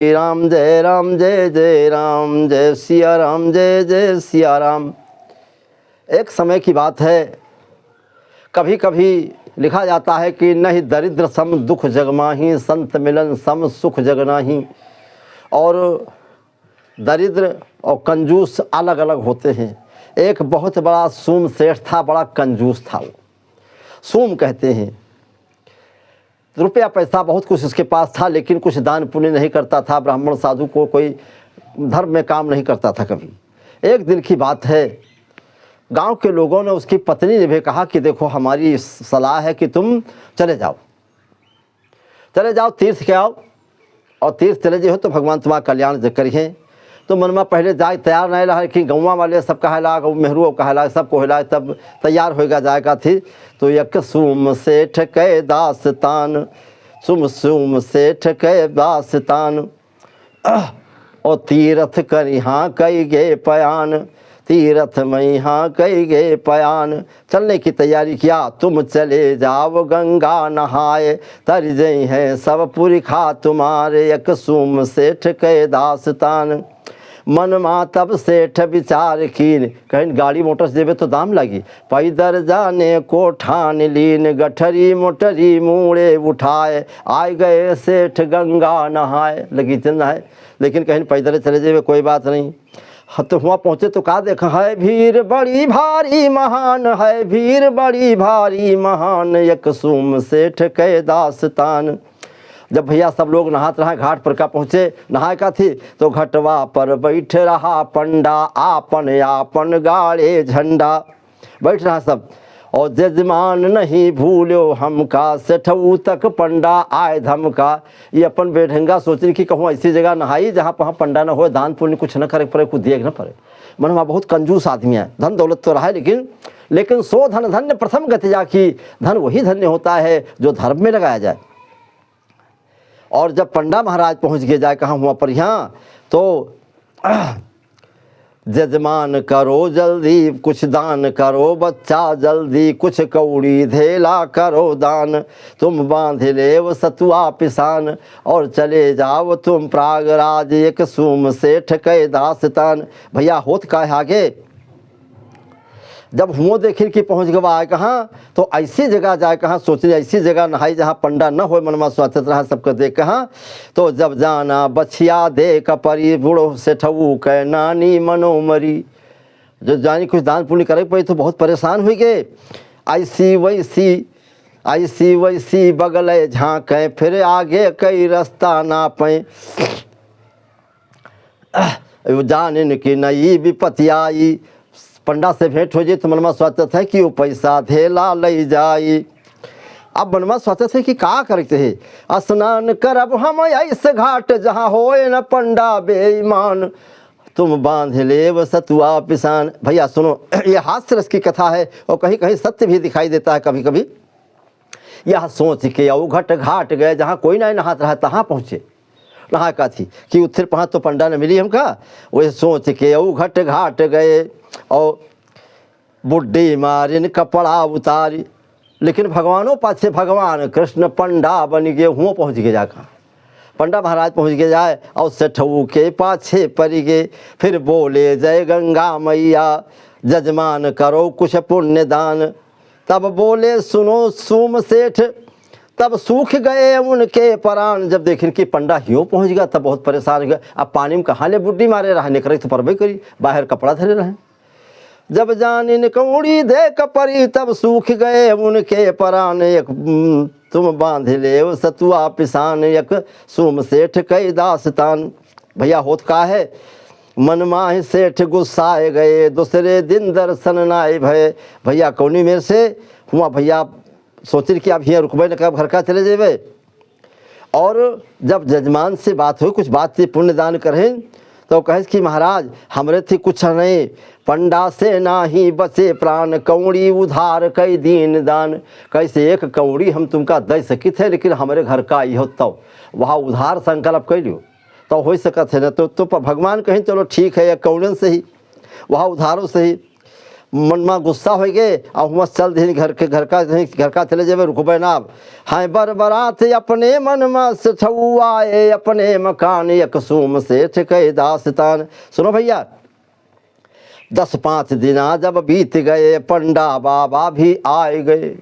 राम जय जय राम, जय सिया राम जय जय सिया राम। एक समय की बात है, कभी कभी लिखा जाता है कि नहीं दरिद्र सम दुख जगमाही, संत मिलन सम सुख जगनाही। और दरिद्र और कंजूस अलग अलग होते हैं। एक बहुत बड़ा सूम सेठ था, बड़ा कंजूस था। वो सूम कहते हैं, रुपया पैसा बहुत कुछ उसके पास था, लेकिन कुछ दान पुण्य नहीं करता था। ब्राह्मण साधु को कोई धर्म में काम नहीं करता था कभी। एक दिन की बात है, गांव के लोगों ने उसकी पत्नी ने भी कहा कि देखो हमारी सलाह है कि तुम चले जाओ तीर्थ के आओ, और तीर्थ चले जाओ तो भगवान तुम्हारा कल्याण करिए। तो मनमा पहले जाए तैयार नहीं रहा, कि गौवा वाले सब कहला, मेहरू कहला, सबको हिला, तब तैयार होएगा जाएगा थी। तो यक सुम सेठ कै दास्तान, सुम सेठ कै दास्तान, और तीर्थ कर यहाँ कई गे पयान, तीर्थ में यहाँ कई गे पयान। चलने की तैयारी किया, तुम चले जाओ गंगा नहाए, तर जई है सब पुरखा तुम्हारे, यक सुम सेठ कै दास्तान। मन मा तब सेठ विचार कीन, कहीं गाड़ी मोटर से जेबे तो दाम लगी, पैदल जाने को ठान लीन, गठरी मोटरी मूड़े उठाए, आए गए सेठ गंगा नहाए। लगी चलना है, लेकिन कहीं पैदल चले जेबे कोई बात नहीं। तो वहाँ पहुँचे तो कहा देखा है भीड़ बड़ी भारी महान, है भीड़ बड़ी भारी महान, यक सुम सेठ कै दास्तान। जब भैया सब लोग नहात रहा, घाट पर का पहुँचे, नहाए का थी तो घटवा पर बैठ रहा पंडा, आपन आपन गाड़े झंडा। बैठ रहा सब, और जजमान नहीं भूलो हमका, सेठऊ तक पंडा आए धमका। ये अपन बेढंगा सोचने की कहूँ ऐसी जगह नहाई जहाँ वहाँ पंडा न हो, दान पुण्य कुछ न करे पड़े, कुछ देख न पड़े। मन वहाँ बहुत कंजूस आदमी है, धन दौलत तो रहा है, लेकिन सो धन धन्य प्रथम गति जाकी। धन वही धन्य होता है जो धर्म में लगाया जाए। और जब पंडा महाराज पहुंच गए जाए कहाँ हुआ पर यहाँ, तो जजमान करो जल्दी कुछ दान करो, बच्चा जल्दी कुछ कौड़ी धेला करो दान, तुम बांध ले सतुआ पिसान, और चले जाओ तुम प्रयागराज, एक सुम सेठ कै दास्तान। भैया होत का है आगे, जब हुओं देखिर कि पहुँच गवा आए कहाँ, तो ऐसी जगह जाए कहाँ, सोचने ऐसी जगह नहाई जहाँ पंडा न हो, मनमा स्वागत रहा सबको देख कहाँ। तो जब जाना बछिया दे कपरी, बूढ़ो सेठऊ कै नानी मनोमरी। जो जानी कुछ दान पुण्य करे पड़ी तो बहुत परेशान हुई गए। ऐसी वैसी बगल झाँकें, फिर आगे कई रास्ता ना पाए, जान की नई विपत्ति आई। पंडा से भेंट हो जाए तो मनमा स्वागत है कि वो पैसा धेला ले जाई। अब मनमा स्वागत है कि का करते है, स्नान करब हम ऐसे घाट, जहाँ होए न पंडा बेईमान, तुम बांध ले सतुआ पिसान। भैया सुनो, ये हास्य रस की कथा है, और कहीं कहीं सत्य भी दिखाई देता है कभी कभी। यह सोच के अवघट घाट गए, जहाँ कोई नहीं नहात रहा तहाँ पहुँचे। नहा का थी कि उत्तर पहाँ तो पंडा ने मिली हमका, वही सोच के अवघट घाट गए, और बुड्ढी मारिन कपड़ा उतारी। लेकिन भगवानों पाछे भगवान कृष्ण पंडा बन गए, हुओं पहुँच गए जाकर पंडा महाराज पहुँच गए जाए, और सेठऊ के पाछे पड़ गए। फिर बोले जय गंगा मैया, जजमान करो कुछ पुण्य दान। तब बोले सुनो सूम सेठ, तब सूख गए उनके प्राण। जब देखें कि पंडा ह्यो पहुँच गया तब बहुत परेशान हो गया। अब पानी में कहाँ ले बुड्ढी मारे रहा, निकले तो परबे करी, बाहर कपड़ा धरे रहे। जब जानिन कौड़ी दे कपरी, तब सूख गए उनके प्राण, एक तुम बांध ले सतुआ पिसान, एक सुम सेठ कै दास्तान। भैया होत का है, मन माह सेठ गुस्साए गए, दूसरे दिन दर्शन नाए भय। भैया कौनी मेरे से हुआ, भैया सोचिर कि आप यहाँ रुकबे न कब घर का चले जेबे। और जब जजमान से बात हुई, कुछ बात थी पुण्य दान करें, तो कहे कि महाराज हमरे थी कुछ नहीं, पंडा से ना ही बचे प्राण, कौड़ी उधार कई दीन दान। कैसे एक कौड़ी हम तुमका दे सकी थे, लेकिन हमारे घर का आई हो तो वहाँ उधार संकल्प कर लियो तो हो सकत है न। तो भगवान कहीं चलो ठीक है, एक कौड़न से ही वहाँ उधारों से ही। मन में गुस्सा हो गए और हुआ चल दी घर का चले जावे रुकबे ना। हाँ बरबरात अपने मन में सेठऊ आए, अपने मकान यकसूम सेठ के दास्तान। सुनो भैया, 10-5 दिन जब बीत गए, पंडा बाबा भी आए गए।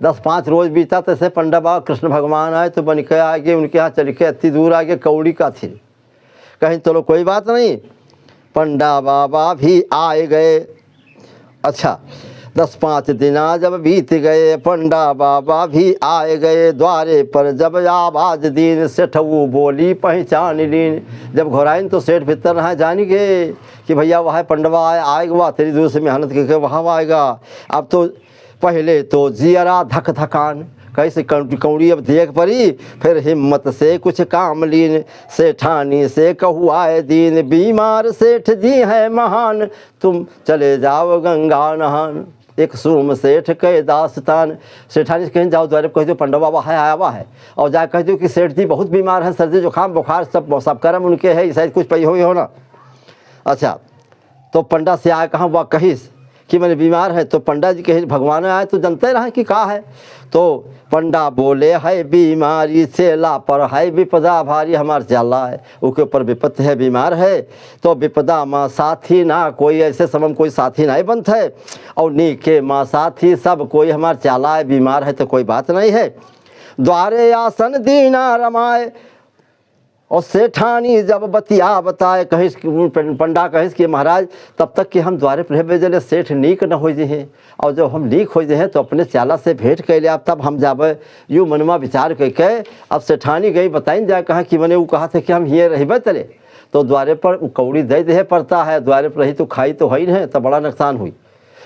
10-5 रोज बीता तैसे पंडा बाबा कृष्ण भगवान आए तो बन के आ गए, उनके यहाँ चल के इतनी दूर आ गए, कौड़ी का थी। कहीं चलो कोई बात नहीं, पंडा बाबा भी आए गए। अच्छा 10-5 दिन जब बीत गए, पंडा बाबा भी आए गए। द्वारे पर जब आवाज दीन, सेठऊ बोली पहचान लीन। जब घोराइन तो सेठ भीतर रहा जानी गए कि भैया वहाँ पंडवा आएगा, वह तेरी दूर से मेहनत करके वहाँ आएगा। अब तो पहले तो जियरा धक धकान, कैसे कौड़ी अब देख पड़ी, फिर हिम्मत से कुछ काम लीन। सेठानी से कहुआए दीन, बीमार सेठ जी है महान, तुम चले जाओ गंगा नहान। एक सूम सेठ के दास्तान। सेठानी से कहीं जाओ द्वारे कह दो पंडा बाबा है आया हुआ है, और जा कह दो कि सेठ जी बहुत बीमार है, सर्दी जुकाम बुखार सब कर्म उनके है, शायद कुछ पही हो ना। अच्छा तो पंडा से आए कहाँ, वह कहिस कि मैंने बीमार है। तो पंडा जी कहे भगवान आए तो जानते रहे कि कहा है। तो पंडा बोले है बीमारी से लापर है, विपदा भारी हमार जाला है, उसके ऊपर विपत है, बीमार है। तो विपदा माँ साथी ना कोई, ऐसे समय कोई साथी नहीं बनत है, और नीके माँ साथी सब कोई हमार चाला है, बीमार है तो कोई बात नहीं है। द्वारे आसन दीना रमाए, और सेठानी जब बतिया बताए, कहिस पंडा कहिस कि महाराज तब तक कि हम द्वारे पर भेजले सेठ नीक न हो जाए, और जब हम नीक हो जाए तो अपने चाला से भेंट कैले, अब तब हम जाबे। यूँ मनमा विचार करके अब सेठानी गई बताइन जाए कहा कि मैंने वो कहा था कि हम हिये रहे चले, तो द्वारे पर कौड़ी दे दे पड़ता है, द्वारे पर रही तो खाई तो है नहीं, तो बड़ा नुकसान हुई।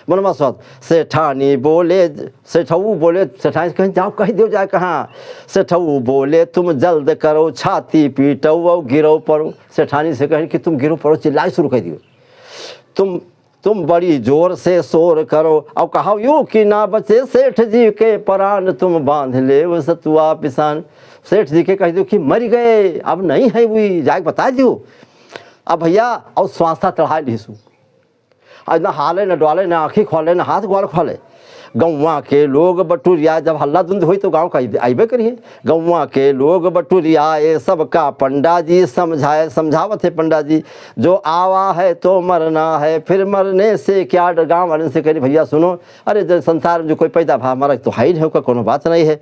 मनवा स्वाद सेठानी बोले, सेठऊ बोले, सेठानी कहीं जाओ कह दो जाए कहाँ। सेठऊ बोले तुम जल्द करो, छाती पीटो और गिरो पड़ो। सेठानी से कहें कि तुम गिरो पड़ो, चिल्लाई शुरू कर दियो, तुम बड़ी जोर से शोर करो, और कहो यूँ कि ना बचे सेठ जी के प्राण, तुम बांध ले वो सतुआ पिसान। सेठ जी के कह दो कि मर गए, अब नहीं है हुई, जाके बता दो। अब भैया और स्वास्थ्य चढ़ा लीसू, आज ना हाले न डवाले, न आँखी खोले, न हाथ ग्वाल खोले। गौवा के लोग बटुरिया, जब हल्ला धुंध हुई तो गाँव का आइबे करिए। गौवा के लोग बटुरियाए, सबका पंडा जी समझाए, समझावत है पंडा जी, जो आवा है तो मरना है, फिर मरने से क्या डर। गाँव वाले से कही भैया सुनो, अरे जब संसार में जो कोई पैदा भा मरा तो हाई नहीं, कोनो बात नहीं है।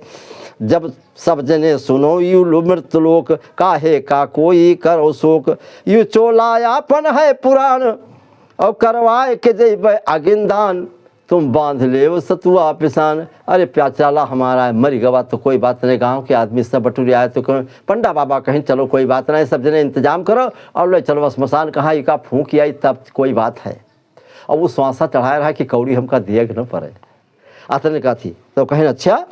जब सब जने सुनो यू मृत लोक, काहे का कोई करो शोक, यू चोलायापन है पुराण, और करवाए के जेब आगिंदान, तुम बांध ले वो सतुआ पिसान। अरे प्याचाला हमारा मरी गवा तो कोई बात नहीं, गांव के आदमी सब बटुरी आए तो पंडा बाबा कहीं चलो कोई बात नहीं, सब जने इंतजाम करो और ले चलो स्मशान, कहाँ का फूंक आई तब कोई बात है। और वो स्वासा चढ़ाया रहा कि कौड़ी हमका दिए न पड़े, अतने का थी। तो कहें अच्छा,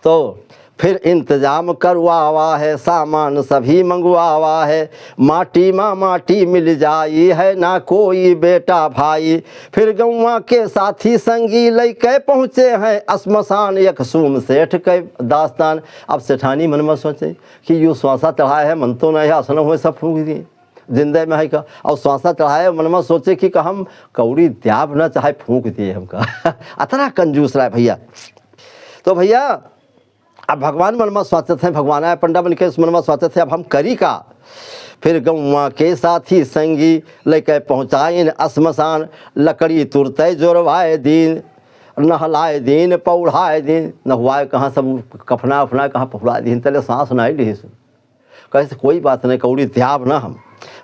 तो फिर इंतजाम करवावा है, सामान सभी मंगवावा है, माटी माँ माटी मिल जाई है, ना कोई बेटा भाई। फिर गौवा के साथी संगी लेके पहुँचे हैं स्मशान, यकसूम सेठ के दास्तान। अब सेठानी मन में सोचे कि यूँ स्वासा चढ़ाया है, मन तो नहीं आसन हुए सब फूंक दिए, जिंदे में है का। और स्वासा चढ़ाए मन में सोचे कि हम कौड़ी द्याब न चाहे फूंक दिए हमका अतना कंजूस रहा है भैया। तो भैया अब भगवान मन में सोचते थे, भगवान आए पंडा बन के मन में सोचते थे अब हम करी का। फिर गौवा के साथी संगी लेके पहुँचाइन स्मशान, लकड़ी तुरते जोरवाए दीन, नहलाए दीन पौढ़ाए दीन। नहवाए कहाँ सब कफना उफना कहाँ पहुड़ा दीन, तले सांस नहीं ली। कैसे कोई बात नहीं, कौड़ी त्याब ना हम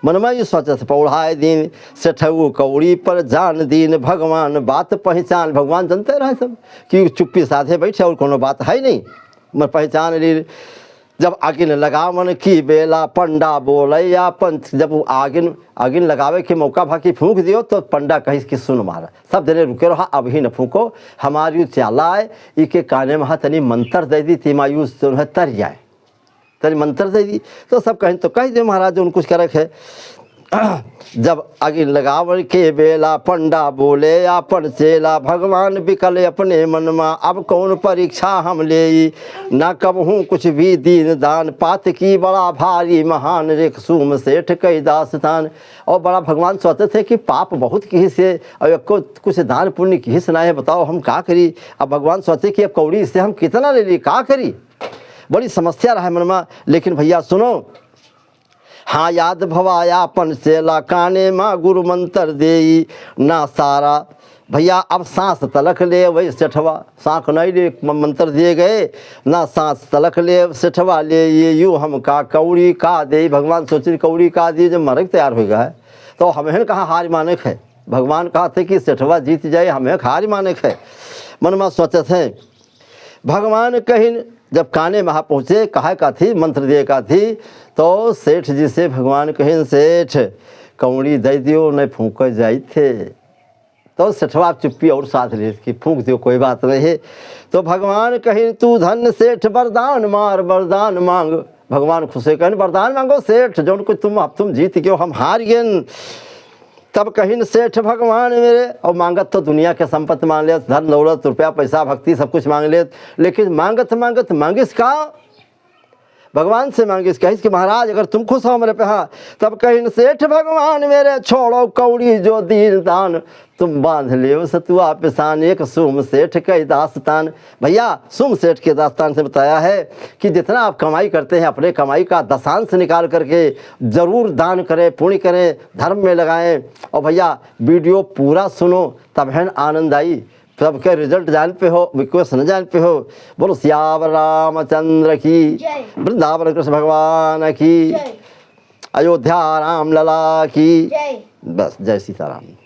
मन में ये सोचे थे। पौढ़ाए दीन सेठऊ कौड़ी पर जान दीन, भगवान बात पहचान। भगवान जानते रहे सब कि चुप्पी साधे बैठे और कोनो बात है नहीं, मैं पहचान ली। जब आगिन लगावन की बेला, पंडा बोले या पंच। जब वो आगिन लगावे के मौका भाकी फूंक दियो तो पंडा कहिस कि सुन मारा, सब जने रुके रहा, अभी न फूको, हमारी चाला है इके काने में तनी मंत्र दे दी, तिमायूस जो है तर जाए, तनी मंत्र दे दी। तो सब कहें तो कह दे महाराज उन कुछ करक है। जब अगिन लगावन के बेला पंडा बोले आपन चेला, भगवान बिकल अपने मन में अब कौन परीक्षा हम ले, ना कबहूँ कुछ भी दीन दान, पात की बड़ा भारी महान रे सुम सेठ कई दास्तान। और बड़ा भगवान सोचते थे कि पाप बहुत की से और कुछ दान पुण्य की हिस्सा ना है, बताओ हम का करी। अब भगवान सोचे कि अब कौड़ी से हम कितना ले ली, का करी, बड़ी समस्या रहा मन में। लेकिन भैया सुनो, हाँ याद भवाया पन चेला, काने माँ गुरु मंत्र देई, ना सारा भैया अब सांस तलक ले वही सेठवा, सांख नहीं ले मंत्र दिए गए, ना सांस तलक ले सेठवा ले, ये यूँ हम का कौड़ी का दे। भगवान सोचे कौड़ी का दिए, जब मरक तैयार हो गया है तो हमें कहाँ हार माने है। भगवान कहा थे कि सेठवा जीत जाए, हमें हार माने है। मन में सोचे थे भगवान कहीं जब काने वहाँ पहुँचे, कहा का थी मंत्र दिए का थी, तो सेठ जी से भगवान कहीं सेठ कौड़ी दे दियो नहीं फूँक जाए थे। तो सेठवा चुप्पी और साथ ले कि फूँक दियो कोई बात नहीं। तो भगवान कहीं तू धन सेठ वरदान मार वरदान मांग, भगवान खुशे कहीं वरदान मांगो सेठ, जो कुछ तुम जीत गए हम हार गए। तब कहीं सेठ भगवान मेरे, और मांगत तो दुनिया के संपत्ति मांग ले, धन दौलत रुपया पैसा भक्ति सब कुछ मांग ले, लेकिन मांगत मांगत मांगिस का, भगवान से मांगिस कहिस कि महाराज अगर तुम खुश हो मेरे पे। हाँ तब कहीं सेठ भगवान मेरे, छोड़ो कौड़ी जो दीन दान, तुम बांध ले सतुआ पिसान, एक सुम सेठ कई दास्तान। भैया सुम सेठ के दास्तान से बताया है कि जितना आप कमाई करते हैं अपने कमाई का दशांश निकाल करके ज़रूर दान करें, पुण्य करें, धर्म में लगाएं। और भैया वीडियो पूरा सुनो तब है आनंद आई, सबके रिजल्ट जान पे हो, विक्वेस्ट न जान पे हो। बोलो सियावर रामचंद्र की, वृंदावन कृष्ण भगवान की, अयोध्या राम लला की। बस जय सीताराम।